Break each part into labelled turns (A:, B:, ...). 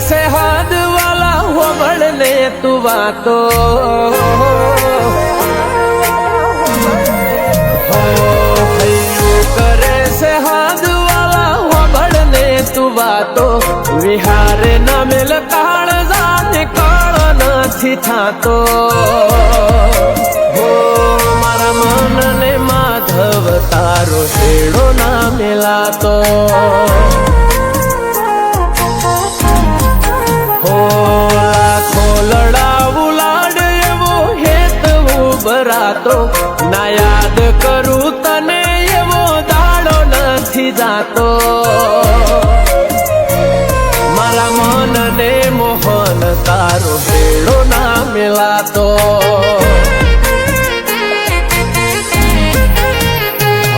A: से हाथ वाला हो बढ़ने तू बातो करे से हाथ वाला हो बढ़ने तू बातो विहारे न मिल काल जाने काल નથી થાતો हो मारा मन ने माधव तारो हेड़ो ना मिलातो हो लाखो लड़ावू लाड एवो हेतवू बरातो ना याद करू तने एवो दाड़ो નથી जातो मारा मन ने मोहन तारो हेड़ो ना मिलातो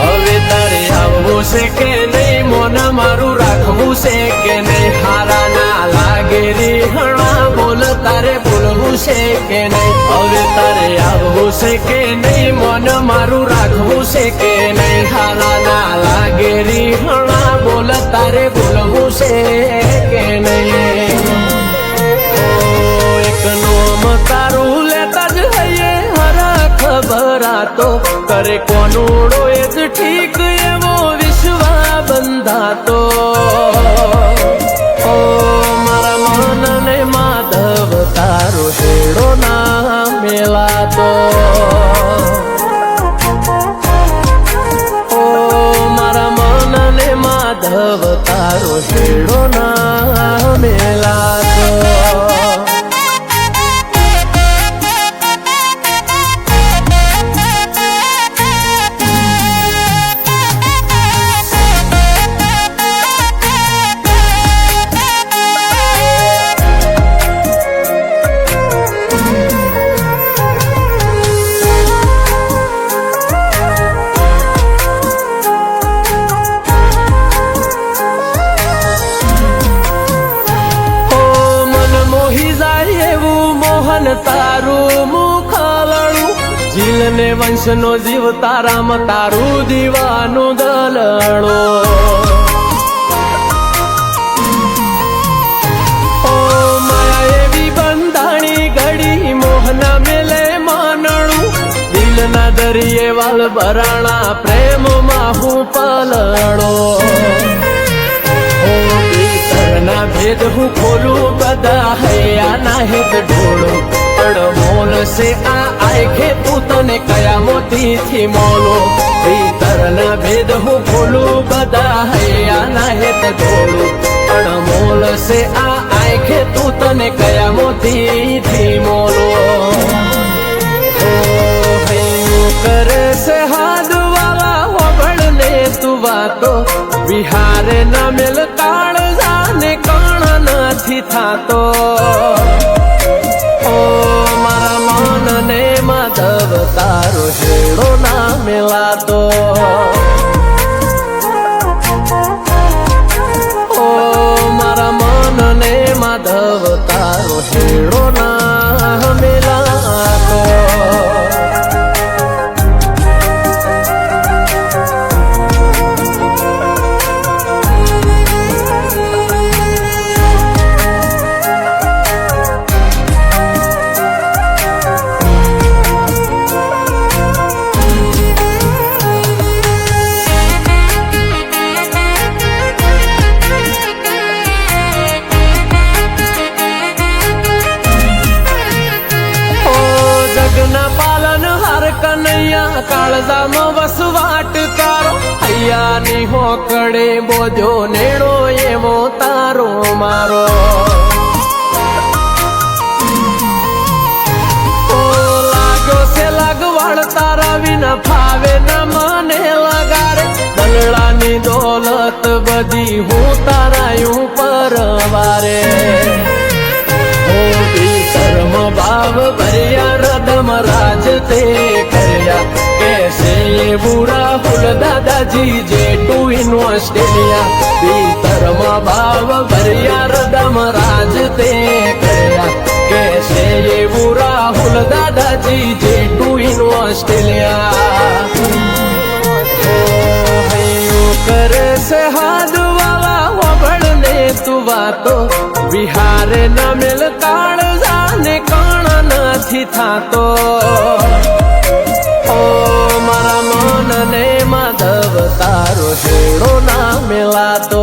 A: हवे तारे आववू से के नहीं मोन मारू राखवू से के नहीं हारा ना लागे रिहणा बोल तारे बोलवू से के नहीं हवे तारे आववू से के नहीं मोन मारू राखवू से के नहीं हारा ना लागे रिहणा बोल तारे बोलवू से के नहीं एक नोम तारू लेता ज हये हरा खबरा तो करे कोनूड़ो एज ठीक एवो विश्वा बंधातो ओ मारा मन ने माधव तारो हेड़ो ना मिलातो ओ मारा मन ने माधव तारो हेड़ो ना मिलातो तारू मुखालू झील ने वंश नो जीव तारा में तारू दीवानु दलड़ो ओ माया एवी बंधाणी घड़ी मोहना मिले मानड़ू दिल ना दरिये वाल बराणा प्रेम माहू पलड़ो ना भेद हूँ खोलू बदा है या ना हित ढोलो मोल से आए खे तू तने कया मोती थी मोलो भीतर ना भेद हूँ खोलू बदा है या ना हित ढोलो मोल से आए खे तू तने कया मोती थी मोलो कर से हाथ वाला हो बढ़ने तू बातो बिहारे न मिल काल जाने कौन નથી થાતો ओ मारा मन ने माधव तारो हेड़ो ना मिलातो ओ मारा मन ने माधव तारो हेड़ो ना मिलातो कालजामा वसवाट तारो हैया नी होकड़े बोझो नेड़ो एवो तारो मारो ओ लागो से लगवाड़ तारा विना फावे न माने लगारे दलड़ा नी दौलत बदी हूँ तारा यूं परवारे ओ भीतर भाव भरिया रदम राज ते करया कैसे ये बुरा फुल दादाजी जे टू इन ऑस्ट्रेलिया भीतर भाव भरिया रदम राज ते करया कैसे ये बुरा फुल दादाजी जे टू इन ऑस्ट्रेलिया कर से हाथ वाला हो बढ़ने तू बातो કોઈ હારે ન મેલ કાળજાને કણ નથી થાતો ઓ મારા મનને માધવ તારો હેડો ના મેલાતો